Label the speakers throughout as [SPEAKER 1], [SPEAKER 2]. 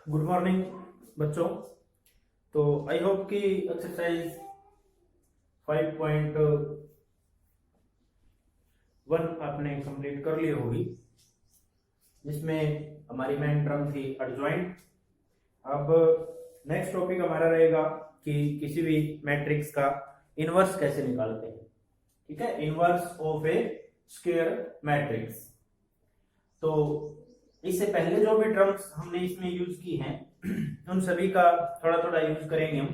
[SPEAKER 1] Good morning बच्चों। तो I hope कि एक्सरसाइज 5.1 आपने कंप्लीट कर ली होगी, जिसमें हमारी मेन टर्म थी एडजॉइंट। अब नेक्स्ट टॉपिक हमारा रहेगा कि किसी भी मैट्रिक्स का इनवर्स कैसे निकालते हैं। ठीक है, inverse of a square matrix. तो इससे पहले जो भी टर्म्स हमने इसमें यूज की हैं उन सभी का थोड़ा थोड़ा यूज करेंगे हम,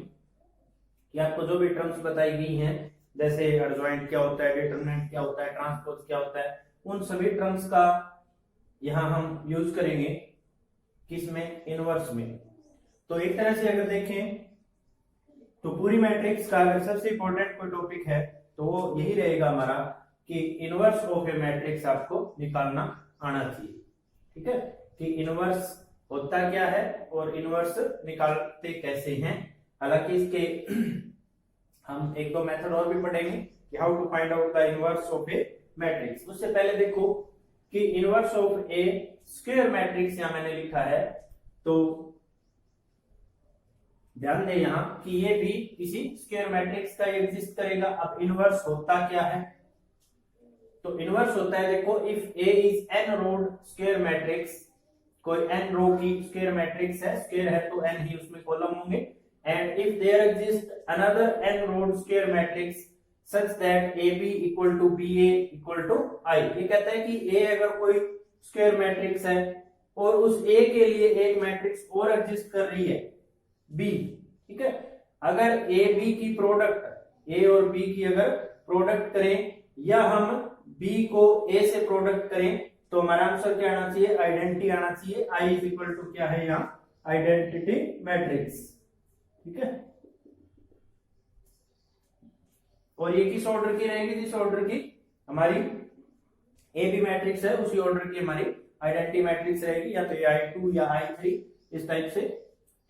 [SPEAKER 1] कि आपको जो भी टर्म्स बताई गई हैं, जैसे एडजॉइंट क्या होता है, डिटरमिनेंट क्या होता है, ट्रांसपोज क्या होता है, उन सभी टर्म्स का यहां हम यूज करेंगे किसमें, इनवर्स में। तो एक तरह से अगर देखें तो पूरी मैट्रिक्स का अगर सबसे इंपॉर्टेंट कोई टॉपिक है तो वो यही रहेगा हमारा कि इनवर्स ऑफ ए मैट्रिक्स आपको निकालना आना चाहिए। ठीक है, कि इनवर्स होता क्या है और इनवर्स निकालते कैसे हैं। हालांकि इसके हम एक दो मेथड और भी पढ़ेंगे कि how to find out the inverse of a matrix. उससे पहले देखो कि inverse of a square matrix यहां मैंने लिखा है, तो ध्यान दें यहां कि ये भी किसी स्क्वायर मैट्रिक्स का एग्जिस्ट करेगा। अब इनवर्स होता क्या है, तो इनवर्स होता है, देखो, if A is an rowed square matrix, कोई एन रो की स्क्वायर मैट्रिक्स है, स्क्वायर है तो एन ही उसमें कॉलम होंगे, and if there exist another N rowed square matrix such that A B equal to B A equal to I. ये कहता है कि ए अगर कोई स्क्वायर मैट्रिक्स है और उस ए के लिए एक मैट्रिक्स और एग्जिस्ट कर रही है बी, ठीक है, अगर ए बी की प्रोडक्ट, ए और बी की अगर प्रोडक्ट करें या हम बी को ए से प्रोडक्ट करें, तो हमारा आंसर क्या आना चाहिए, आइडेंटिटी आना चाहिए। आई इज इक्वल टू क्या है यहाँ, आइडेंटिटी मैट्रिक्स। ठीक है, और ये किस ऑर्डर की रहेगी, जिस ऑर्डर की हमारी ए बी मैट्रिक्स है उसी ऑर्डर की हमारी आइडेंटिटी मैट्रिक्स रहेगी, या तो I2 या I3 इस टाइप से।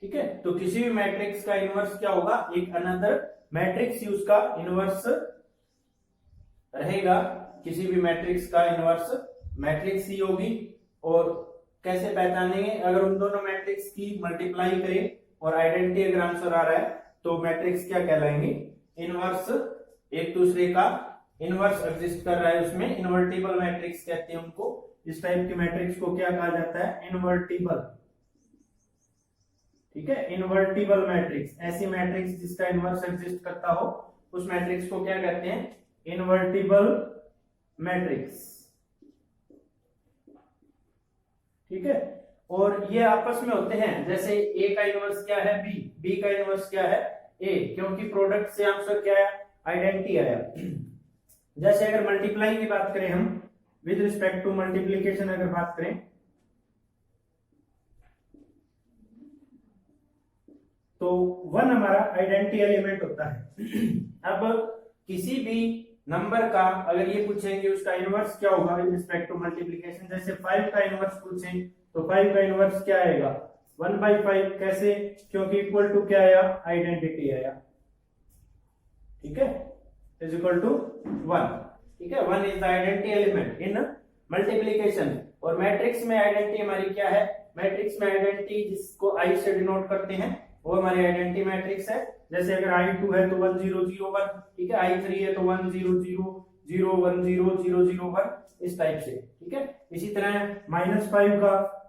[SPEAKER 1] ठीक है, तो किसी भी मैट्रिक्स का इनवर्स क्या होगा, एक अनदर मैट्रिक्स ही उसका इनवर्स रहेगा। किसी भी मैट्रिक्स का इनवर्स मैट्रिक्स ही होगी। और कैसे पहचानेंगे, अगर उन दोनों मैट्रिक्स की मल्टीप्लाई करें और आइडेंटिटी अगर आंसर आ रहा है तो मैट्रिक्स क्या कहलाएंगे, इनवर्स, एक दूसरे का इनवर्स एग्जिस्ट कर रहा है उसमें, इनवर्टिबल मैट्रिक्स कहते हैं उनको। इस टाइप के मैट्रिक्स को क्या कहा जाता है, इनवर्टिबल। ठीक है, इनवर्टिबल मैट्रिक्स, ऐसी मैट्रिक्स जिसका इनवर्स एग्जिस्ट करता हो उस मैट्रिक्स को क्या कहते हैं, इनवर्टिबल मैट्रिक्स। ठीक है, और ये आपस में होते हैं, जैसे ए का इनवर्स क्या है, बी, बी का इनवर्स क्या है, ए, क्योंकि प्रोडक्ट से आंसर क्या आया, आइडेंटिटी आया। जैसे अगर मल्टीप्लाई की बात करें हम, विद रिस्पेक्ट टू मल्टीप्लीकेशन अगर बात करें, तो 1 हमारा आइडेंटिटी एलिमेंट होता है। अब किसी भी नंबर का अगर ये पूछेंगे उसका इनवर्स क्या होगा विद रिस्पेक्ट टू मल्टीप्लिकेशन, जैसे 5 का इनवर्स पूछें तो 5 का इनवर्स क्या आएगा, 1/5। कैसे, क्योंकि इक्वल टू क्या आया, आइडेंटिटी आया। ठीक है, इज इक्वल टू 1। ठीक है, 1 is the identity element in multiplication. और मैट्रिक्स में आइडेंटिटी हमारी क्या है, मैट्रिक्स में आइडेंटिटी जिसको आई से डिनोट करते हैं वो हमारी आइडेंटिटी मैट्रिक्स है। जैसे अगर I2 है तो 1 0 0 1, ठीक है, I3 है तो 1 0 0 0 1 0 0 0 1, इस टाइप से। ठीक है, इसी तरह -5 का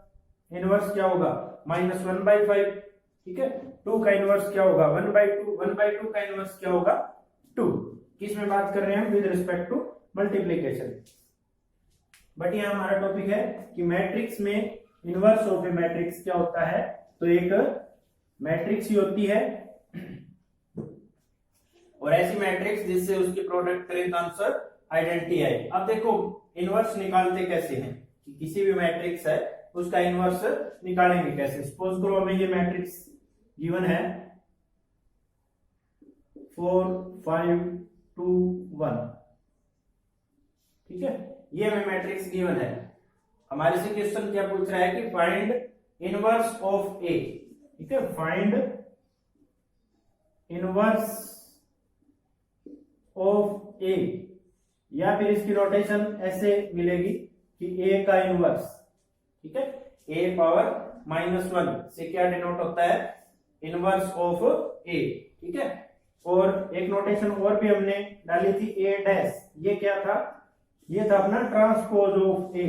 [SPEAKER 1] इनवर्स क्या होगा, -1/5। ठीक है, 2 का इनवर्स क्या होगा, 1/2, 1/2 का इनवर्स क्या होगा, 2। किस में बात कर रहे हैं हम, with respect to multiplication. But यहाँ हमारा टॉपिक है कि मैट्रिक्स में इनवर्स ऑफ ए मैट्रिक्स क्या होता है, तो एक मैट्रिक्स ही होती है, और ऐसी मैट्रिक्स जिससे उसकी प्रोडक्ट करें तो आंसर आइडेंटिटी आए। अब देखो इनवर्स निकालते कैसे हैं, कि किसी भी मैट्रिक्स है उसका इनवर्स निकालेंगे कैसे। सपोज करो हमें ये मैट्रिक्स गिवन है 4 5 2 1। ठीक है, ये हमें मैट्रिक्स गिवन है। हमारे से क्वेश्चन क्या पूछ रहा है कि फाइंड इनवर्स ऑफ ए। ठीक है, फाइंड इनवर्स ऑफ ए, या फिर इसकी नोटेशन ऐसे मिलेगी कि ए का इनवर्स। ठीक है, ए पावर -1 से क्या डिनोट होता है, इनवर्स ऑफ ए। ठीक है, और एक नोटेशन और भी हमने डाली थी ए डैश, ये क्या था, ये था अपना ट्रांसपोज ऑफ ए।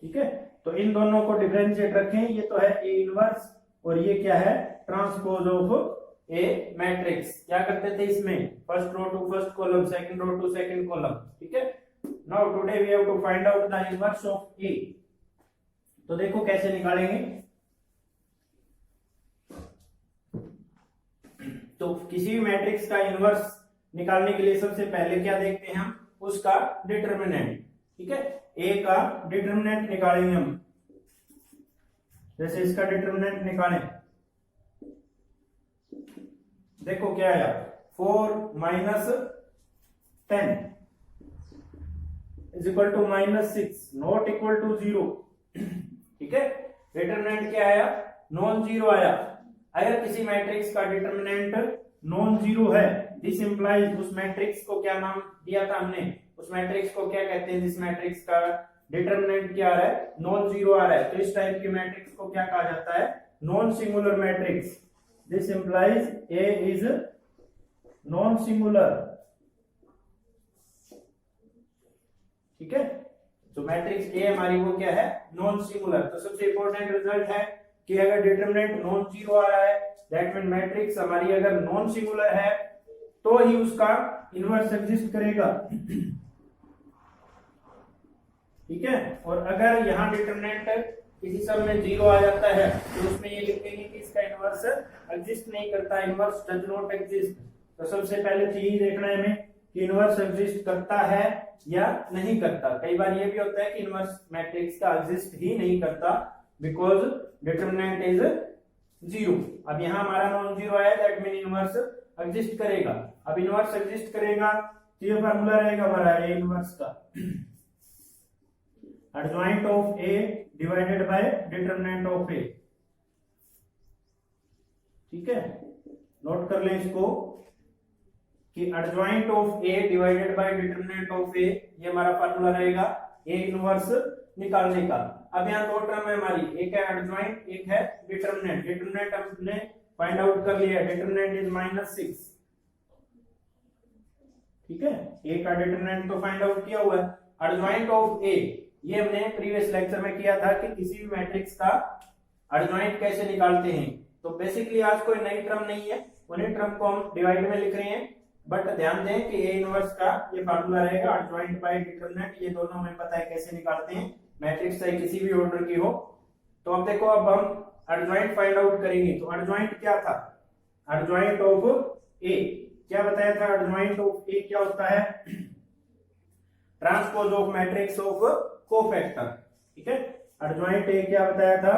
[SPEAKER 1] ठीक है, तो इन दोनों को डिफरेंशिएट रखें, ये तो है ए इनवर्स और ये क्या है, ट्रांसपोज ऑफ ए मैट्रिक्स। क्या करते थे इसमें, first row to first column, second row to second column. ठीक है, now today we have to find out the inverse of A. तो देखो कैसे निकालेंगे। तो किसी भी मैट्रिक्स का इनवर्स निकालने के लिए सबसे पहले क्या देखते हैं हम, उसका डिटरमिनेंट। ठीक है, ए का डिटरमिनेंट निकालेंगे हम। जैसे इसका डिटरमिनेंट निकालें, देखो क्या आया, 4 - 10 is equal to -6 not equal to 0। ठीक है, डिटरमिनेंट क्या आया, नॉन जीरो आया। अगर किसी मैट्रिक्स का डिटरमिनेंट नॉन जीरो है, दिस इंप्लाइज, उस मैट्रिक्स को क्या नाम दिया था हमने, उस मैट्रिक्स को क्या कहते हैं, जिस मैट्रिक्स का डिटरमिनेंट क्या आ रहा है, नॉन जीरो आ रहा है, तो इस टाइप की मैट्रिक्स को क्या कहा जाता है, non singular matrix. This implies A is non singular. ठीक है, तो मैट्रिक्स ए हमारी वो क्या है, नॉन सिंगुलर। तो सबसे इंपॉर्टेंट रिजल्ट है कि अगर डिटरमिनेंट नॉन जीरो आ रहा है, दैट मीन मैट्रिक्स हमारी अगर नॉन सिंगुलर है तो ही उसका इनवर्स एग्जिस्ट करेगा। ठीक है, और अगर यहाँ डिटरमिनेंट किसी सब में जीरो आ जाता है तो उसमें ये लिखेंगे कि इसका इनवर्स एग्जिस्ट नहीं करता, इनवर्स डज नॉट एग्जिस्ट। तो सबसे पहले तो यही देखना है हमें कि इनवर्स एग्जिस्ट करता है या नहीं करता। कई बार ये भी होता है कि इनवर्स मैट्रिक्स का एग्जिस्ट ही नहीं करता बिकॉज डिटरमिनेंट इज जीरो। अब यहाँ हमारा नॉन जीरो आया, दैट मीन इनवर्स एग्जिस्ट करेगा। अब इनवर्स एग्जिस्ट करेगा तो ये फार्मूला रहेगा हमारा ए इनवर्स का, adjoint of A divided by determinant of A. ठीक है, नोट कर लें इसको कि adjoint of A divided by determinant of A, ये हमारा फार्मूला रहेगा ए इनवर्स निकालने का। अब यहाँ दो टर्म है हमारी, एक है एडजॉइंट, एक है डिटरमिनेंट। डिटरमिनेंट हमने फाइंड आउट कर लिया, डिटरमिनेंट इज -6। ठीक है, ए का डिटरमिनेंट तो फाइंड आउट किया हुआ है। एडजॉइंट ऑफ ए, ये हमने प्रीवियस लेक्चर में किया था कि किसी भी मैट्रिक्स का एडजॉइंट कैसे निकालते हैं। तो बेसिकली आज कोई नई टर्म नहीं है, उन्हीं टर्म को हम डिवाइड में लिख रहे हैं, बट ध्यान दें कि ए इनवर्स का ये फार्मूला रहेगा एडजॉइंट बाय डिटरमिनेंट। ये दोनों हमें पता है कैसे निकालते हैं, मैट्रिक्स चाहे किसी भी ऑर्डर की हो। तो अब देखो, अब हम एडजॉइंट फाइंड आउट करेंगे। तो एडजॉइंट क्या था, एडजॉइंट ऑफ ए क्या बताया था, एडजॉइंट ऑफ ए क्या होता है, transpose of matrix of cofactor. ठीक है, एडजॉइंट ए क्या बताया था,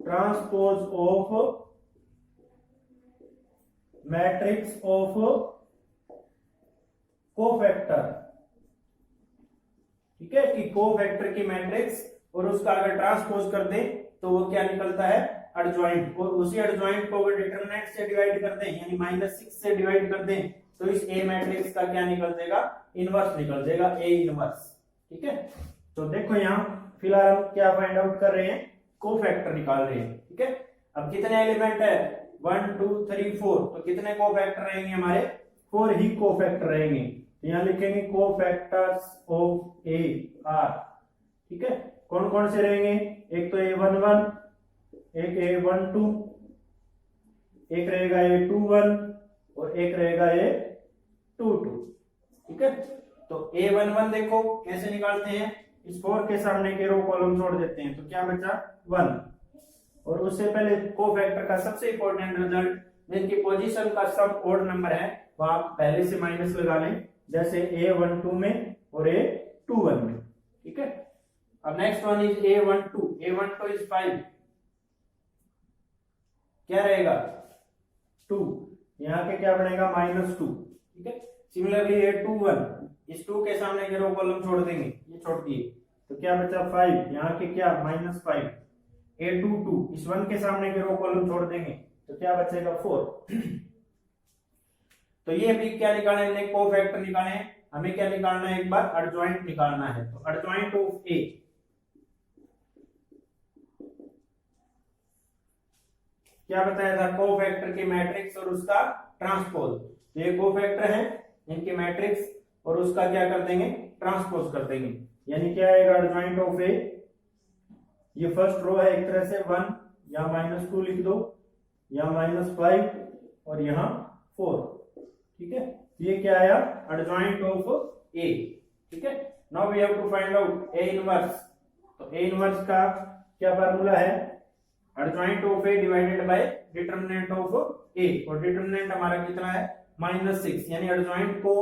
[SPEAKER 1] transpose of matrix of cofactor. ठीक है, कि कोफैक्टर की मैट्रिक्स और उसका अगर ट्रांसपोज कर दें तो वो क्या निकलता है, एडजॉइंट। और उसी एडजॉइंट को अगर डिटरमिनेंट से डिवाइड कर दें यानी -6 से डिवाइड कर दें तो इस ए मैट्रिक्स का क्या निकल देगा, इनवर्स निकल देगा, ए इनवर्स। ठीक है, तो देखो यहाँ फिलहाल हम क्या फाइंड आउट कर रहे हैं, कोफैक्टर निकाल रहे हैं। ठीक है, अब कितने एलिमेंट है, 1 2 3 4, तो कितने कोफैक्टर रहेंगे हमारे, 4 ही कोफैक्टर रहेंगे। तो यहाँ लिखेंगे कोफैक्टर्स ऑफ ए आर। ठीक है, कौन कौन से रहेंगे, एक तो A11, एक A12, एक रहेगा A21 और एक रहेगा A22। ठीक है, तो A11 देखो कैसे निकालते हैं, इस 4 के सामने के रो कॉलम छोड़ देते हैं तो क्या बचा 1। और उससे पहले कोफैक्टर का सबसे इंपॉर्टेंट रिजल्ट, जिनकी पोजीशन का सब ओड नंबर है वहां पहले से माइनस लगा लें, जैसे A12 में और A21 में। ठीक है, अब next one is A12, A12 is 5, क्या रहेगा 2, यहाँ के क्या बनेगा -2। ठीक है, सिमिलरली A21, इस 2 के सामने के रो कॉलम छोड़ देंगे, ये छोड़ दिए तो क्या बचा 5, यहाँ के क्या -5। A22, इस 1 के सामने के रो कॉलम छोड़ देंगे तो क्या बचेगा 4। तो ये भी क्या निकाले हमने, कोफैक्टर निकाले। हमें क्या निकालना है, एक बार एडजॉइंट निकालना है। तो एडजॉइंट ऑफ ए, क्या बताया था, कोफैक्टर के मैट्रिक्स और उसका ट्रांसपोज। तो ये कोफैक्टर है, इनके मैट्रिक्स और उसका क्या कर देंगे, ट्रांसपोज कर देंगे। यानी क्या आएगा, एडजॉइंट ऑफ ए, ये फर्स्ट रो है एक तरह से 1, यहाँ -2 लिख दो, यहाँ -5 और यहाँ 4, ठीक है। ये क्या आया, एडजॉइंट ऑफ ए, ठीक है। Now we have to find out A inverse. तो ए इनवर्स का क्या फार्मूला है, adjoint of A divided by determinant of A, और डिटरमिनेंट हमारा कितना है, -6, यानी एडजॉइंट को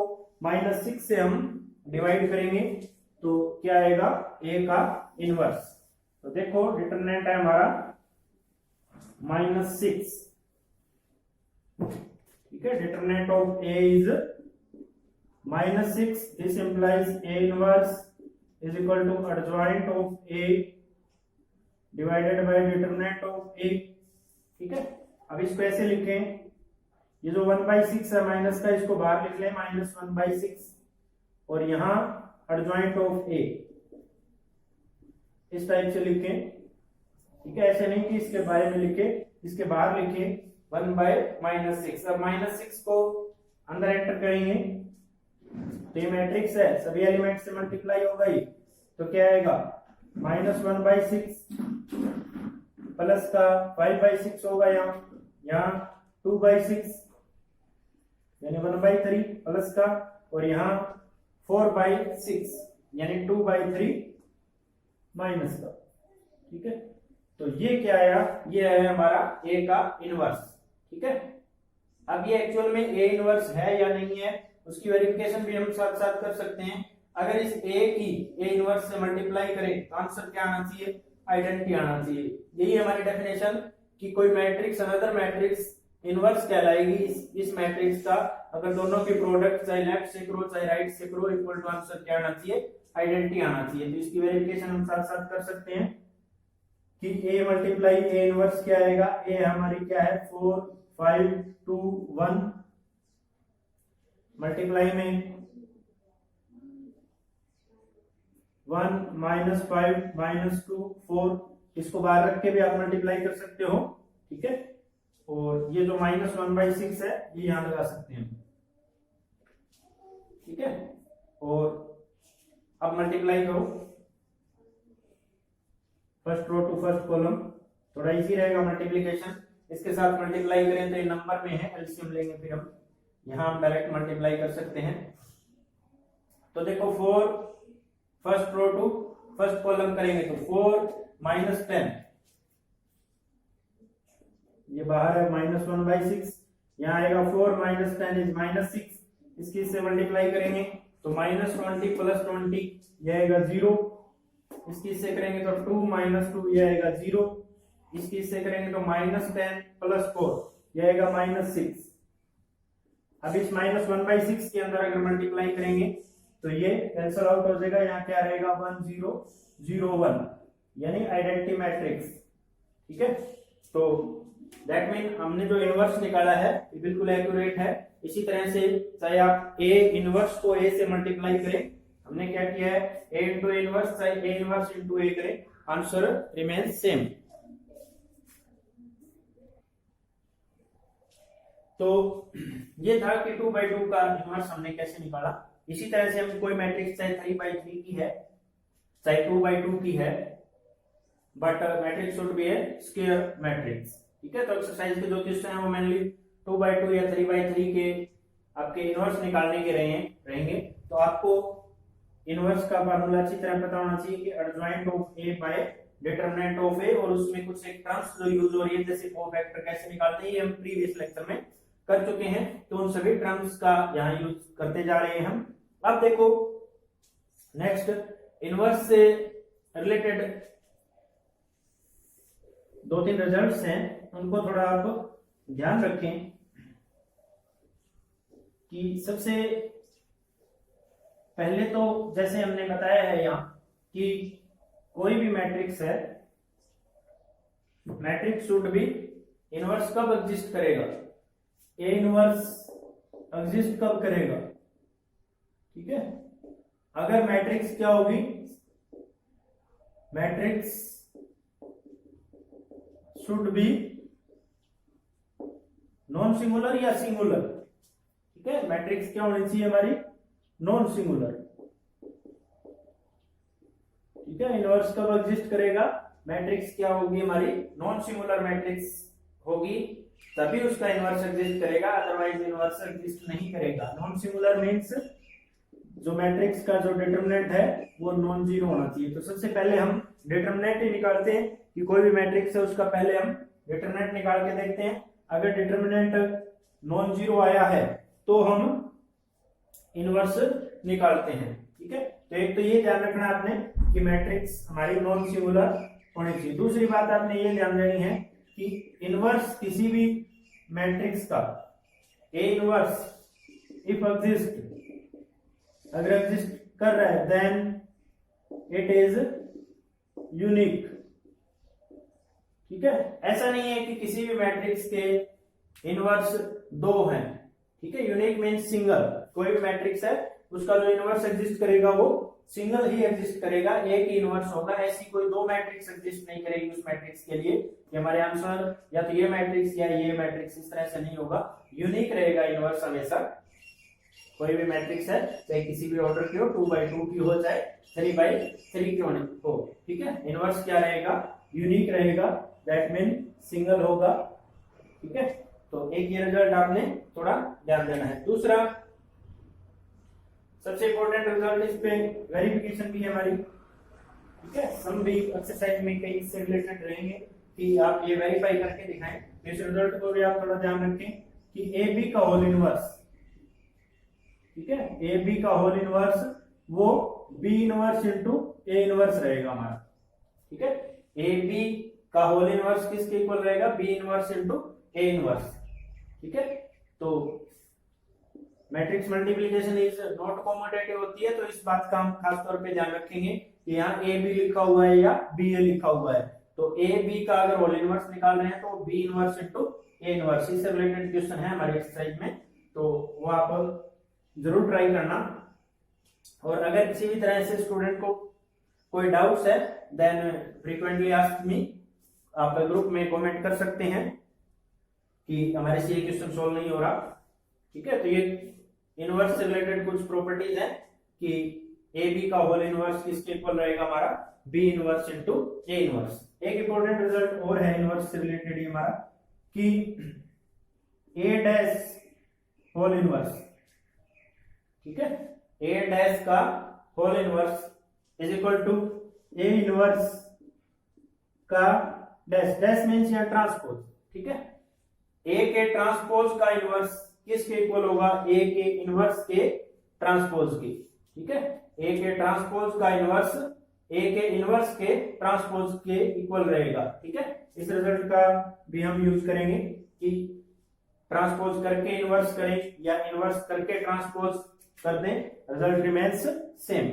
[SPEAKER 1] -6 से हम डिवाइड करेंगे तो क्या आएगा, ए का इनवर्स। तो देखो डिटरमिनेंट है हमारा -6, ठीक है। Determinant of A is -6, this implies A inverse is equal to adjoint of A divided by determinant of A, ठीक है। अब इसको ऐसे लिखें, ये जो 1/6 है माइनस का, इसको बाहर लिख लें -1/6, और यहां एडजॉइंट ऑफ ए इस टाइप से लिखें, ठीक है। ऐसे नहीं कि इसके बारे में लिखे, इसके बाहर लिखे 1/-6। अब -6 को अंदर एंटर करेंगे तो ये मैट्रिक्स है, सभी एलिमेंट से मल्टीप्लाई होगा ही, तो क्या आएगा, -1/6 प्लस का 5/6 होगा, यहाँ 2/6 यानी 1/3 प्लस का, और यहाँ 4/6 यानी 2/3 माइनस का, ठीक है। तो ये क्या आया, ये है हमारा ए का इनवर्स, ठीक है। अब ये एक्चुअल में ए इनवर्स है या नहीं है, उसकी वेरिफिकेशन भी हम साथ साथ कर सकते हैं। अगर इस ए की ए इनवर्स से मल्टीप्लाई करें तो आंसर क्या आना चाहिए, आइडेंटिटी आना चाहिए। यही हमारी डेफिनेशन कि कोई मैट्रिक्स अनदर मैट्रिक्स इनवर्स कहलाएगी इस मैट्रिक्स का अगर दोनों की प्रोडक्ट चाहे लेफ्ट से करो चाहे राइट से करो, इक्वल टू आंसर क्या आना चाहिए, आइडेंटिटी आना चाहिए। तो इसकी वेरिफिकेशन हम साथ साथ कर सकते हैं कि a मल्टीप्लाई ए इनवर्स क्या आएगा, ए हमारी क्या है 4 5 2 1, मल्टीप्लाई में 1 -5 -2 4, इसको बाहर रख के भी आप मल्टीप्लाई कर सकते हो, ठीक है। और ये जो -1/6 है ये यहां लगा सकते हैं, ठीक है। और अब मल्टीप्लाई करो first row to first column, थोड़ा इजी रहेगा मल्टीप्लिकेशन। इसके साथ मल्टीप्लाई करें तो ये नंबर में है, एलसीएम लेंगे फिर हम यहां हम डायरेक्ट मल्टीप्लाई कर सकते हैं। तो देखो 4 first row to first column करेंगे तो 4 -10, ये बाहर है -1/6, यहाँ आएगा 4 -10 इज -6, इसकी से मल्टीप्लाई करेंगे तो -20 + 20 ये आएगा 0, इसकी से करेंगे तो 2 - 2 ये आएगा 0, इसकी से करेंगे तो -10 + 4 ये आएगा -6। अब इस -1/6 के अंदर अगर मल्टीप्लाई करेंगे तो ये कैंसिल आउट हो जाएगा, यहाँ क्या रहेगा 1 0 0 1 यानी आइडेंटिटी मैट्रिक्स, ठीक है। तो दैट मीन हमने जो इनवर्स निकाला है ये बिल्कुल एक्यूरेट है। इसी तरह से चाहे आप ए इनवर्स को ए से मल्टीप्लाई करें, हमने क्या किया है a इंटू ए इनवर्स चाहे ए इनवर्स इंटू ए करें, आंसर रिमेन्स सेम। तो ये था कि 2/2 का इनवर्स हमने कैसे निकाला। इसी तरह से हम कोई मैट्रिक्स चाहे 3/3 की है चाहे 2/2 की है, but matrix should be A square matrix, ठीक है। तो एक्सरसाइज के जो क्वेश्चन है वो मेनली 2/2 या 3/3 के आपके इनवर्स निकालने के रहेंगे। तो आपको इनवर्स का फार्मूला अच्छी तरह पता होना चाहिए कि adjoint of A by determinant of A, और उसमें कुछ एक टर्म्स जो यूज हो रही है जैसे कोफैक्टर कैसे निकालते हैं ये हम प्रीवियस लेक्चर में कर चुके हैं, तो उन सभी टर्म्स का यहाँ यूज करते जा रहे हैं हम। अब देखो नेक्स्ट इनवर्स से रिलेटेड 2-3 रिजल्ट्स हैं, उनको थोड़ा आप ध्यान रखें कि सबसे पहले तो जैसे हमने बताया है यहाँ कि कोई भी मैट्रिक्स है, मैट्रिक्स शुड बी इनवर्स कब एग्जिस्ट करेगा, ए इनवर्स एग्जिस्ट कब करेगा, ठीक है। अगर मैट्रिक्स क्या होगी, matrix should be non singular या सिंगुलर, ठीक है। मैट्रिक्स क्या होनी चाहिए हमारी, नॉन सिंगुलर, ठीक है। इनवर्स कब एग्जिस्ट करेगा, मैट्रिक्स क्या होगी हमारी, नॉन सिंगुलर मैट्रिक्स होगी, तभी उसका इनवर्स एग्जिस्ट करेगा, अदरवाइज इनवर्स एग्जिस्ट नहीं करेगा। नॉन सिंगुलर मींस जो मैट्रिक्स का जो डिटरमिनेंट है वो नॉन जीरो होना चाहिए। तो सबसे पहले हम डिटरमिनेंट ही निकालते हैं कि कोई भी मैट्रिक्स है उसका पहले हम डिटरमिनेंट निकाल के देखते हैं। अगर डिटरमिनेंट नॉन जीरो आया है तो हम इनवर्स निकालते हैं, ठीक है। तो एक तो ये ध्यान रखना आपने कि मैट्रिक्स हमारी नॉन सिंगुलर होनी चाहिए। दूसरी बात आपने ये ध्यान देनी है कि इनवर्स किसी भी मैट्रिक्स का ए इनवर्स इफ एग्जिस्ट, अगर एग्जिस्ट कर रहा है देन इट इज यूनिक, ठीक है। ऐसा नहीं है कि किसी भी मैट्रिक्स के इनवर्स दो हैं, ठीक है। यूनिक मींस सिंगल, कोई भी मैट्रिक्स है उसका जो इनवर्स एग्जिस्ट करेगा वो सिंगल ही एग्जिस्ट करेगा, एक ही इनवर्स होगा। ऐसी कोई दो मैट्रिक्स एग्जिस्ट नहीं करेगी उस मैट्रिक्स के लिए कि हमारे आंसर या तो ये मैट्रिक्स या ये मैट्रिक्स, इस तरह से नहीं होगा। यूनिक रहेगा इनवर्स हमेशा। कोई भी मैट्रिक्स है चाहे किसी भी ऑर्डर की हो, 2x2 की हो चाहे 3x3 क्यों नहीं हो, ठीक है। इनवर्स क्या रहेगा, यूनिक रहेगा, दैट मीन सिंगल होगा, ठीक है। तो एक ये रिजल्ट आपने थोड़ा ध्यान देना है। दूसरा सबसे इंपॉर्टेंट रिजल्ट इस पे वेरिफिकेशन भी है हमारी, ठीक है। सम भी एक्सरसाइज में कई इससे रिलेटेड रहेंगे कि आप ये वेरीफाई करके दिखाएं। तो इस रिजल्ट को भी आप थोड़ा ध्यान रखें कि ए बी का होल इनवर्स, ठीक है, ए बी का होल इनवर्स वो B inverse into A inverse रहेगा हमारा, ठीक है। ए बी का होल इनवर्स किसके इक्वल रहेगा, B inverse into A inverse, ठीक है। तो matrix multiplication is not commutative होती है, तो इस बात का हम खास तौर पे ध्यान रखेंगे कि यहाँ ए बी लिखा हुआ है या बी ए लिखा हुआ है। तो ए बी का अगर होल इनवर्स निकाल रहे हैं तो B inverse into A inverse, इससे रिलेटेड क्वेश्चन है हमारी एक्सरसाइज में, तो वो आप जरूर ट्राई करना। और अगर किसी भी तरह से स्टूडेंट को कोई डाउट्स है देन फ्रीक्वेंटली आस्क मी, आप ग्रुप में कमेंट कर सकते हैं कि हमारे से ये क्वेश्चन सॉल्व नहीं हो रहा, ठीक है। तो ये इनवर्स से रिलेटेड कुछ प्रॉपर्टीज है कि ए बी का होल इनवर्स किसके इक्वल रहेगा हमारा, B inverse into A inverse. एक इंपॉर्टेंट रिजल्ट और है इनवर्स से रिलेटेड ही हमारा कि ए डैश होल इनवर्स, ठीक है, ए डैश का whole inverse is equal to A inverse का डैश, डैश मींस या ट्रांसपोज, ठीक है। ए के ट्रांसपोज का इनवर्स किसके इक्वल होगा, ए के इनवर्स के ट्रांसपोज की, ठीक है। ए के ट्रांसपोज का इनवर्स ए के इनवर्स के ट्रांसपोज के इक्वल रहेगा, ठीक है। इस रिजल्ट का भी हम यूज करेंगे कि ट्रांसपोज करके इनवर्स करें या इनवर्स करके ट्रांसपोज कर दें, रिजल्ट रिमेन्स सेम,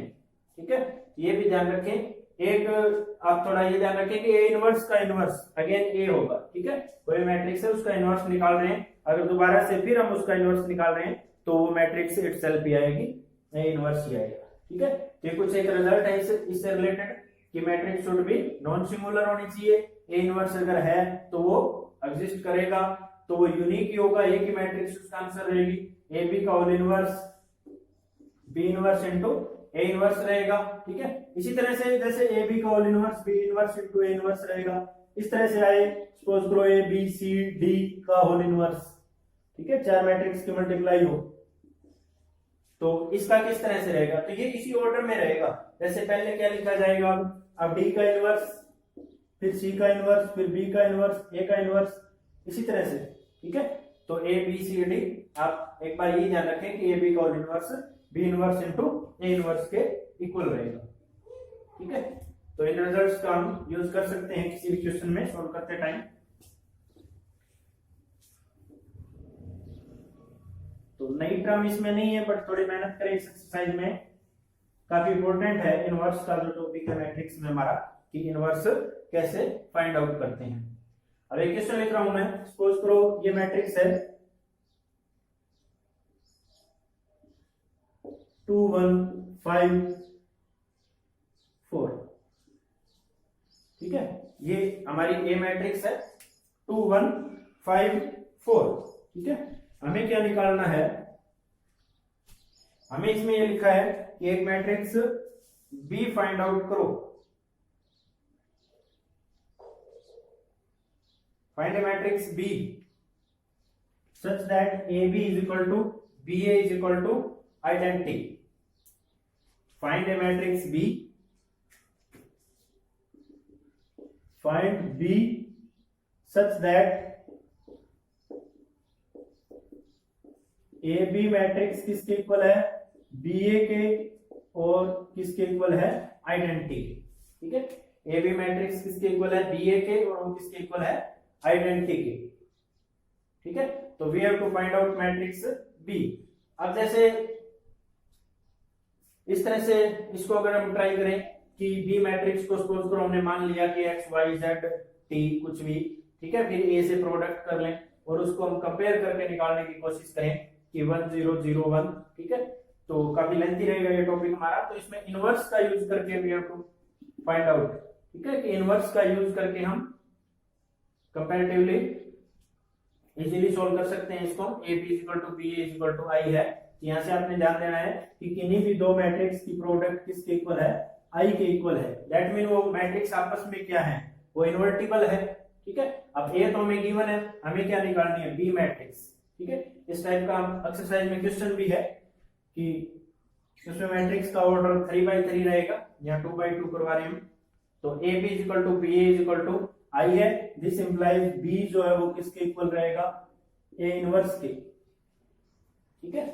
[SPEAKER 1] ठीक है। ये भी ध्यान रखें। एक आप थोड़ा ये ध्यान रखें कि ए इनवर्स का इनवर्स अगेन ए होगा, ठीक है। कोई मैट्रिक्स है उसका इनवर्स निकाल रहे हैं, अगर दोबारा से फिर हम उसका इनवर्स निकाल रहे हैं तो वो मैट्रिक्स इटसेल्फ ही आएगी, ए इनवर्स ही आएगा, ठीक है। ये कुछ एक रिजल्ट है इससे रिलेटेड कि matrix should be non singular होनी चाहिए। ए इनवर्स अगर है तो वो एग्जिस्ट करेगा, तो वो यूनिक ही होगा, एक ही मैट्रिक्स उसका आंसर रहेगी। ए बी का whole inverse B inverse into A inverse रहेगा, ठीक है। इसी तरह से जैसे ए बी का whole inverse B inverse into A inverse रहेगा, इस तरह से आए सपोज करो ए बी सी डी का होल इनवर्स, ठीक है, चार मैट्रिक्स की मल्टीप्लाई हो तो इसका किस तरह से रहेगा, तो ये इसी ऑर्डर में रहेगा। जैसे पहले क्या लिखा जाएगा, अब डी का इनवर्स, फिर सी का इनवर्स, फिर बी का इनवर्स, ए का इनवर्स, इसी तरह से, ठीक है। तो ए बी सी डी, आप एक बार ये ध्यान रखें कि ए बी का whole inverse B inverse into A inverse के इक्वल रहेगा, ठीक है। तो इन रिजल्ट्स का हम यूज कर सकते हैं किसी भी क्वेश्चन में सॉल्व करते टाइम। तो नई टर्म इसमें नहीं है बट थोड़ी मेहनत करें इस एक्सरसाइज में, काफी इंपॉर्टेंट है इनवर्स का जो टॉपिक है मैट्रिक्स में हमारा कि इनवर्स कैसे फाइंड आउट करते हैं। अब एक क्वेश्चन लिख रहा हूं मैं, सपोज करो ये मैट्रिक्स है 2 1 5 4, ठीक है। ये हमारी ए मैट्रिक्स है 2 1 5 4, ठीक है। हमें क्या निकालना है, हमें इसमें ये लिखा है कि एक मैट्रिक्स बी फाइंड आउट करो, find a matrix B such that AB is equal to BA is equal to identity. Find a matrix B, find B such that AB matrix किसके इक्वल है, BA के, और किसके equal है, identity के। ठीक है, AB मैट्रिक्स किसके इक्वल है, BA के, और वो किसके इक्वल है, आइडेंटिटी के। ठीक है, तो we have to find out matrix B. अब जैसे इस तरह से इसको अगर हम ट्राई करें कि बी मैट्रिक्स को सपोज करो हमने मान लिया कि एक्स वाई जेड टी कुछ भी, ठीक है, फिर ए से प्रोडक्ट कर लें और उसको हम कंपेयर करके निकालने की कोशिश करें कि 1 0 0 1। ठीक है, तो काफी लेंथी रहेगा ये टॉपिक हमारा, तो इसमें इनवर्स का यूज करके we have to find out. ठीक है, कि इनवर्स का यूज करके हम कंपैरेटिवली इजीली सोल्व कर सकते हैं इसको। A B equal to B equal to I है, यहां से आपने ध्यान देना है कि किन्हीं भी दो मैट्रिक्स की प्रोडक्ट किसके इक्वल है, आई के इक्वल है। दैट मीन वो मैट्रिक्स आपस में क्या है, वो इन्वर्टिबल है। ठीक है, अब ए तो हमें गिवन है, हमें क्या निकालनी है, बी मैट्रिक्स। ठीक है, इस टाइप का एक्सरसाइज में क्वेश्चन भी है कि उसमें मैट्रिक्स का ऑर्डर 3 by 3 रहेगा या 2 by 2 करवा रहे हैं। तो A B equal to B equal to I है, दिस इंप्लाइज बी जो है वो किसके इक्वल रहेगा, ए इनवर्स के। ठीक है,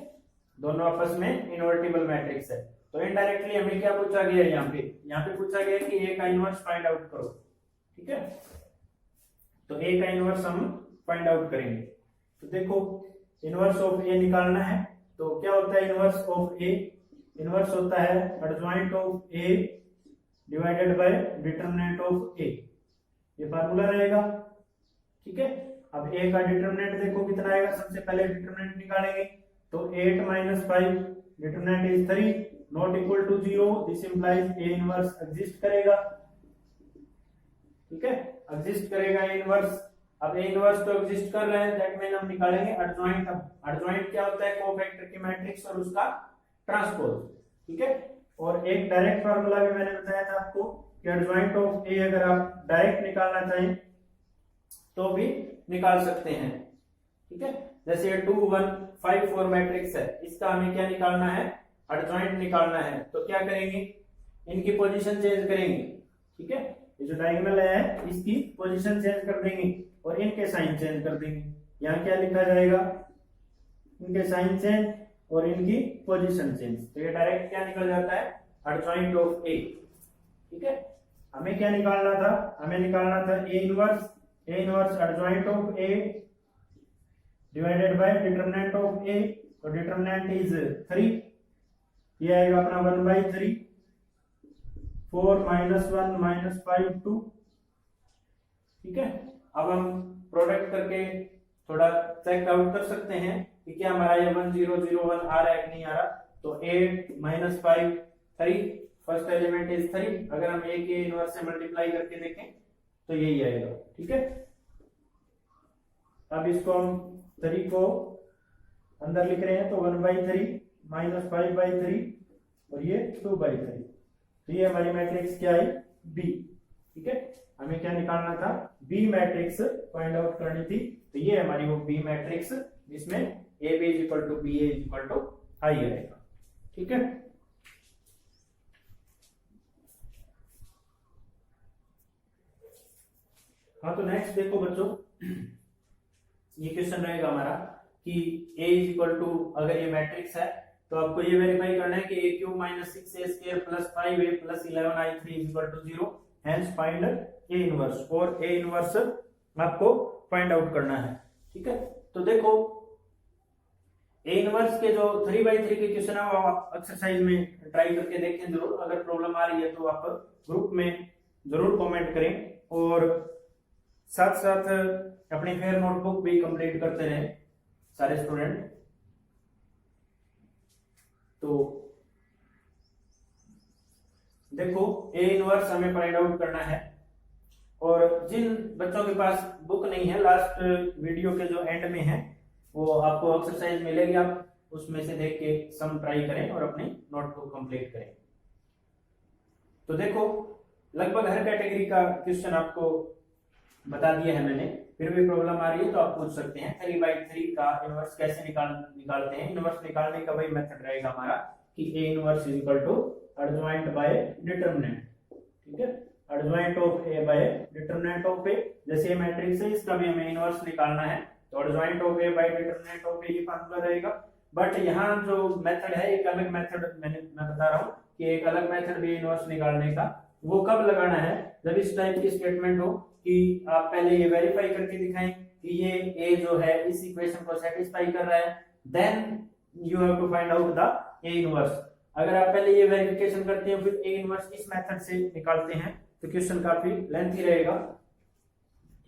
[SPEAKER 1] दोनों आपस में इन्वर्टिबल मैट्रिक्स है। तो इनडायरेक्टली हमें क्या पूछा गया है, यहाँ पे पूछा गया कि ए का इनवर्स फाइंड आउट करो। ठीक है, तो ए का इनवर्स हम फाइंड आउट करेंगे। तो देखो इनवर्स ऑफ ए निकालना है, तो क्या होता है इनवर्स ऑफ ए, इनवर्स होता है adjoint of A divided by determinant of A, ये फार्मूला रहेगा। ठीक है, अब ए का डिटरमिनेंट देखो कितना आएगा, सबसे पहले डिटरमिनेंट निकालेंगे, तो 8 - 5 determinant is 3 not equal to 0, this implies A inverse exist करेगा। ठीक है, एग्जिस्ट करेगा ए इनवर्स। अब ए इनवर्स तो एग्जिस्ट कर रहा है, दैट मीन हम निकालेंगे एडजॉइंट। अब एडजॉइंट क्या होता है, कोफैक्टर की मैट्रिक्स और उसका ट्रांसपोज। ठीक है, और एक डायरेक्ट फार्मूला भी मैंने बताया था आपको कि एडजॉइंट ऑफ ए अगर आप डायरेक्ट निकालना चाहें तो भी निकाल सकते हैं। ठीक है, जैसे 2 1 5 4 मैट्रिक्स है, इसका हमें क्या निकालना है, एडजॉइंट निकालना है। तो क्या करेंगे, इनकी पोजीशन चेंज करेंगे। ठीक है, ये जो डायगोनल है इसकी पोजीशन चेंज कर देंगे और इनके साइन चेंज कर देंगे। यहाँ क्या लिखा जाएगा, इनके साइन चेंज और इनकी पोजीशन चेंज, तो ये डायरेक्ट क्या निकल जाता है, एडजॉइंट ऑफ ए। ठीक है, हमें क्या निकालना था, हमें निकालना था A inverse adjoint of A divided by determinant of A, तो डिटरमिनेंट इज 3, ये आएगा अपना 1/3, 4 - 1 - 5 2। ठीक है, अब हम प्रोडक्ट करके थोड़ा चेक आउट कर सकते हैं कि क्या हमारा ये 1 0 0 1 आ रहा है कि नहीं आ रहा। तो 8 - 5 3, फर्स्ट एलिमेंट इज 3, अगर हम ए के इनवर्स से मल्टीप्लाई करके देखें तो यही आएगा। ठीक है, अब इसको हम 3 को अंदर लिख रहे हैं, तो 1/3 - 5/3 और ये 2/3, तो ये हमारी मैट्रिक्स क्या आई, बी। ठीक है, हमें क्या निकालना था, बी मैट्रिक्स फाइंड आउट करनी थी, तो ये हमारी वो बी मैट्रिक्स जिसमें A B equal to B equal to I आएगा। ठीक है, हाँ, तो नेक्स्ट देखो बच्चों, ये क्वेश्चन रहेगा हमारा कि a इज इक्वल टू, अगर ये मैट्रिक्स है तो आपको ये वेरीफाई करना है कि a³ - 6a² + 5a + 11i3 is equal to 0, hence find a inverse, और a इनवर्स आपको फाइंड आउट करना है। ठीक है, तो देखो a इनवर्स के जो 3/3 के क्वेश्चन है वो आप एक्सरसाइज में ट्राई करके देखें जरूर। अगर प्रॉब्लम आ रही है तो आप ग्रुप में जरूर कमेंट करें और साथ साथ अपनी फेयर नोटबुक भी कंप्लीट करते रहे सारे स्टूडेंट। तो देखो ए इनवर्स हमें फाइंड आउट करना है, और जिन बच्चों के पास बुक नहीं है, लास्ट वीडियो के जो एंड में है वो आपको एक्सरसाइज मिलेगी, आप उसमें से देख के सम ट्राई करें और अपने नोट को कंप्लीट करें। तो देखो लगभग हर कैटेगरी का क्वेश्चन आपको बता दिया है मैंने, फिर भी प्रॉब्लम आ रही है तो आप पूछ सकते हैं 3/3 का इनवर्स कैसे निकालते हैं। इनवर्स निकालने का वही मेथड रहेगा हमारा कि A inverse is equal to adjoint by determinant, ठीक है, adjoint of A by determinant of A। जैसे ये मैट्रिक्स है इसका भी हमें इनवर्स निकालना है तो adjoint of A by determinant of A ये फार्मूला रहेगा। बट यहाँ जो मेथड है एक अलग मेथड मैं बता रहा हूँ कि एक अलग मेथड भी इनवर्स निकालने का, वो कब लगाना है जब इस टाइप की स्टेटमेंट हो कि आप पहले ये वेरीफाई करके दिखाएं कि ये A जो है इस इक्वेशन को सेटिस्फाई कर रहा है, then you have to find out the A inverse. अगर आप पहले ये वेरिफिकेशन करते हैं फिर A इनवर्स इस मेथड से निकालते हैं तो क्वेश्चन काफी लेंथी रहेगा,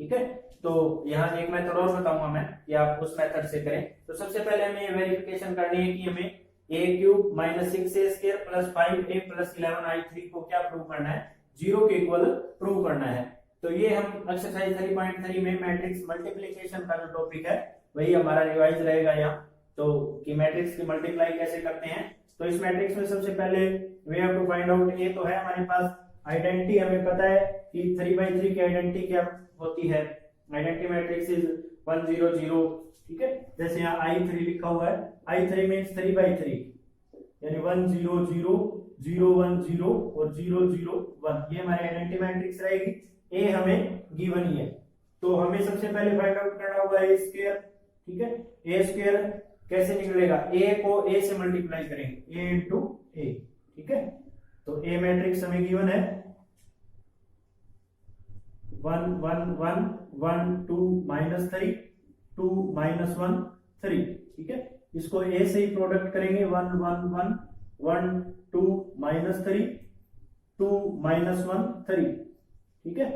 [SPEAKER 1] ठीक है। तो यहाँ एक मेथड और बताऊंगा मैं कि आप उस मेथड से करें। तो सबसे पहले हमें ये वेरिफिकेशन करनी है कि हमें a³ - 6a² + 5a + 11i3 को क्या प्रूव करना है, 0 के इक्वल प्रूव करना है। तो ये हम एक्सरसाइज 3.3 में मैट्रिक्स मल्टीप्लिकेशन का जो टॉपिक है वही हमारा रिवाइज रहेगा यहाँ। तो कि मैट्रिक्स की मल्टीप्लाई कैसे करते हैं। तो इस मैट्रिक्स में सबसे पहले we have to find out A तो है हमारे पास, आइडेंटिटी हमें पता है कि 3/3 की आइडेंटिटी क्या होती है, आइडेंटिटी मैट्रिक्स इज 1 0 0, ठीक है। जैसे यहाँ I3 लिखा हुआ है, I3 मींस 3/3 यानी 1 0 0 0 1 0 और 0 0 1, ये हमारी आइडेंटिटी मैट्रिक्स रहेगी। ए हमें गिवन ही है तो हमें सबसे पहले फाइंड आउट करना होगा ए स्क्वायर, ठीक है। ए स्क्वायर कैसे निकलेगा, ए को ए से मल्टीप्लाई करेंगे, ए इंटू ए, ठीक है। तो ए मैट्रिक्स हमें गिवन है 1 1 1 1 2 -3 2 -1 3, ठीक है। इसको ए से ही प्रोडक्ट करेंगे 1 1 1 1 2 -3 2 -1 3, ठीक है।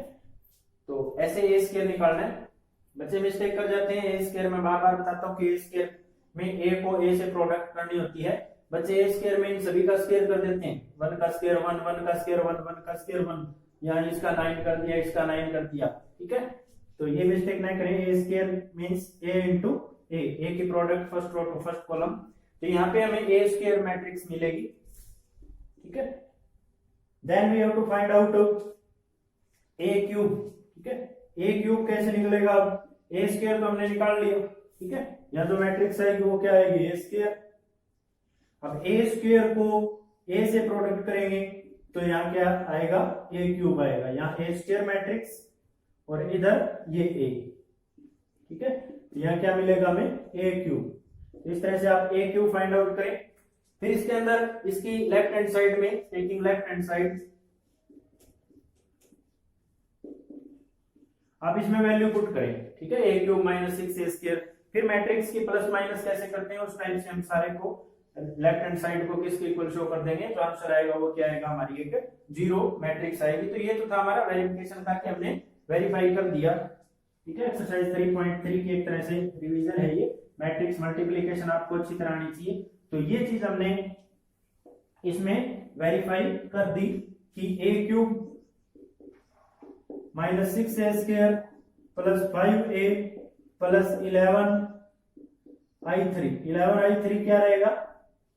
[SPEAKER 1] तो ऐसे ए स्क्वायर निकालना है। बच्चे मिस्टेक कर जाते हैं, ए स्क्वायर में बार बार बताता हूँ कि ए स्क्वायर में ए को ए से प्रोडक्ट करनी होती है। बच्चे ए स्क्वायर में इन सभी का स्क्वायर कर देते हैं, 1 का स्क्वायर 1 1 का स्क्वायर 1 1 का स्क्वायर 1, यहाँ इसका 9 कर दिया इसका 9 कर दिया, ठीक है। तो ये मिस्टेक ना करें, A square means A into A की product first row to first column. तो यहाँ पे हमें ए स्क्वायर मैट्रिक्स मिलेगी, ठीक है। Then we have to find out a³, ठीक है। a³ कैसे निकलेगा, अब ए स्क्वायर तो हमने निकाल लिया, ठीक है। यहाँ जो मैट्रिक्स आएगी वो क्या आएगी, ए स्क्वायर। अब ए स्क्वायर को ए से प्रोडक्ट करेंगे तो यहाँ क्या आएगा, a³ आएगा। यहाँ ए स्क्वायर मैट्रिक्स और इधर ये a, ठीक है। यहाँ क्या मिलेगा हमें, a³। इस तरह से आप a³ फाइंड आउट करें। फिर इसके अंदर इसकी लेफ्ट हैंड साइड में, टेकिंग लेफ्ट हैंड साइड, आप इसमें वैल्यू पुट करें, ठीक है, a³ - 6a²। फिर मैट्रिक्स की प्लस माइनस कैसे करते हैं उस टाइप से हम सारे को लेफ्ट हैंड साइड को किसके इक्वल शो कर देंगे, तो आंसर आएगा वो क्या आएगा, हमारी एक 0 मैट्रिक्स आएगी। तो ये तो था हमारा वेरिफिकेशन था कि हमने वेरीफाई कर दिया, ठीक है। एक्सरसाइज 3.3 की एक तरह से रिवीजन है ये, मैट्रिक्स मल्टीप्लिकेशन आपको अच्छी तरह आनी चाहिए। तो ये चीज हमने इसमें वेरीफाई कर दी कि a³ - 6a² + 5a + 11i3, 11i3 क्या रहेगा,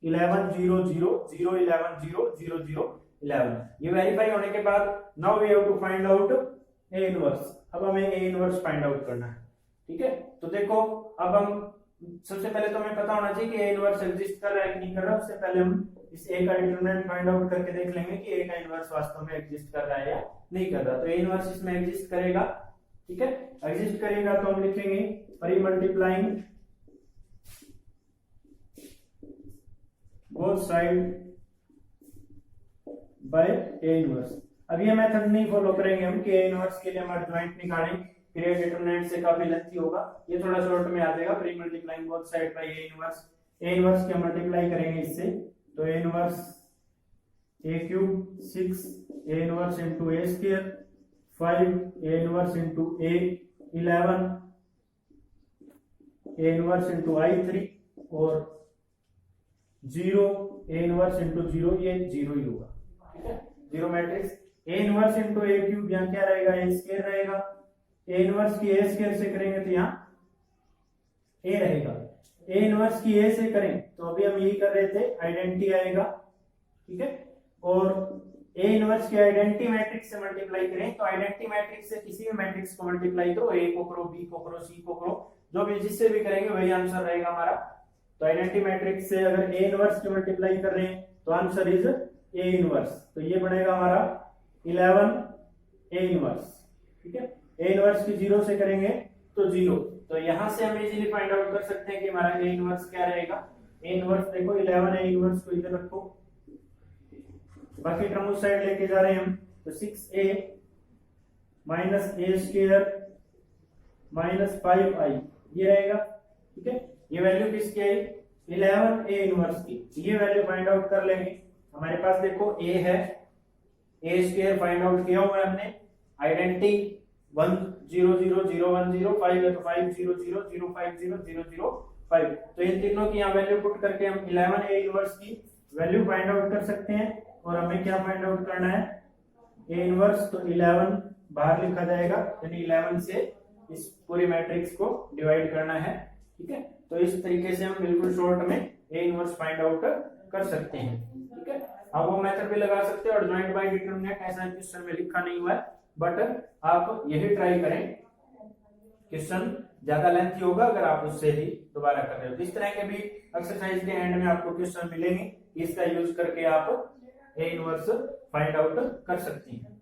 [SPEAKER 1] 11 0 0 0 11 0 0 0 11। ये वेरीफाई होने के बाद now we have to find out A inverse. अब हमें ए इनवर्स फाइंड आउट करना है, ठीक है। तो देखो अब हम सबसे पहले तो हमें पता होना चाहिए कि ए इनवर्स एग्जिस्ट कर रहा है कि नहीं कर रहा। उससे पहले हम इस ए का डिटरमिनेंट फाइंड आउट करके देख लेंगे कि ए का इनवर्स वास्तव में एग्जिस्ट कर रहा है या नहीं कर रहा। तो ए इनवर्स इसमें एग्जिस्ट करेगा, ठीक है। एग्जिस्ट करेगा तो हम लिखेंगे परी multiplying both side by A inverse. अब ये मेथड नहीं फॉलो करेंगे हम कि ए इनवर्स के लिए हम एडजॉइंट निकालें, फिर डिटरमिनेंट से काफी लेंथी होगा, ये थोड़ा शॉर्ट में आ जाएगा। परी multiplying both side by A inverse, A inverse की मल्टीप्लाई करेंगे इससे, तो A inverse a³ 6 a inverse into a², 5 a inverse into a, 11 a inverse into i3 और 0 a इनवर्स इनटू 0, ये 0 ही होगा, ठीक है। 0 matrix a inverse into a³ यहाँ क्या रहेगा, a² रहेगा। a इनवर्स की a² से करेंगे तो यहाँ a रहेगा। ए इनवर्स की ए से करें तो अभी हम यही कर रहे थे, आइडेंटिटी आएगा, ठीक है। और ए इनवर्स की आइडेंटिटी मैट्रिक्स से मल्टीप्लाई करें तो आइडेंटिटी मैट्रिक्स से किसी भी मैट्रिक्स को मल्टीप्लाई करो, ए को करो, बी को करो, सी को करो, जो भी जिससे भी करेंगे वही आंसर रहेगा हमारा। तो आइडेंटिटी मैट्रिक्स से अगर ए इनवर्स की मल्टीप्लाई कर रहे हैं तो आंसर इज ए इनवर्स, तो ये बनेगा हमारा 11 ए इनवर्स, ठीक है। ए इनवर्स की 0 से करेंगे तो 0, तो यहां से हम इजीली फाइंड आउट कर सकते हैं कि हमारा ए इनवर्स क्या रहेगा। ए इनवर्स देखो 11 ए इनवर्स को इधर रखो, बाकी टर्म उस साइड लेके जा रहे हैं हम, तो 6a माइनस ए स्क्वायर माइनस 5i ये रहेगा, ठीक है। ये वैल्यू किसकी आई, 11 ए इनवर्स की, ये वैल्यू फाइंड आउट कर लेंगे। हमारे पास देखो a है, ए स्क्वायर फाइंड आउट किया हुआ है हमने, आइडेंटिटी 1 0 0 0 1 0 5 है तो 5 0 0 0 5 0 0 0 5, तो इन तीनों की यहाँ वैल्यू पुट करके हम 11 ए इनवर्स की वैल्यू फाइंड आउट कर सकते हैं। और हमें क्या फाइंड आउट करना है, ए इनवर्स, तो 11 बाहर लिखा जाएगा, यानी 11 से इस पूरी मैट्रिक्स को डिवाइड करना है, ठीक है। तो इस तरीके से हम बिल्कुल शॉर्ट में ए इनवर्स फाइंड आउट कर सकते हैं, ठीक है। आप वो मेथड भी लगा सकते हो, जॉइंट बाय डिटरमिनेंट ऐसा क्वेश्चन में लिखा नहीं हुआ है, बट आप यही ट्राई करें, क्वेश्चन ज्यादा लेंथी होगा अगर आप उससे ही दोबारा कर रहे हो। इस तरह के भी एक्सरसाइज के एंड में आपको क्वेश्चन मिलेंगे, इसका यूज करके आप ए इनवर्स फाइंड आउट कर सकते हैं।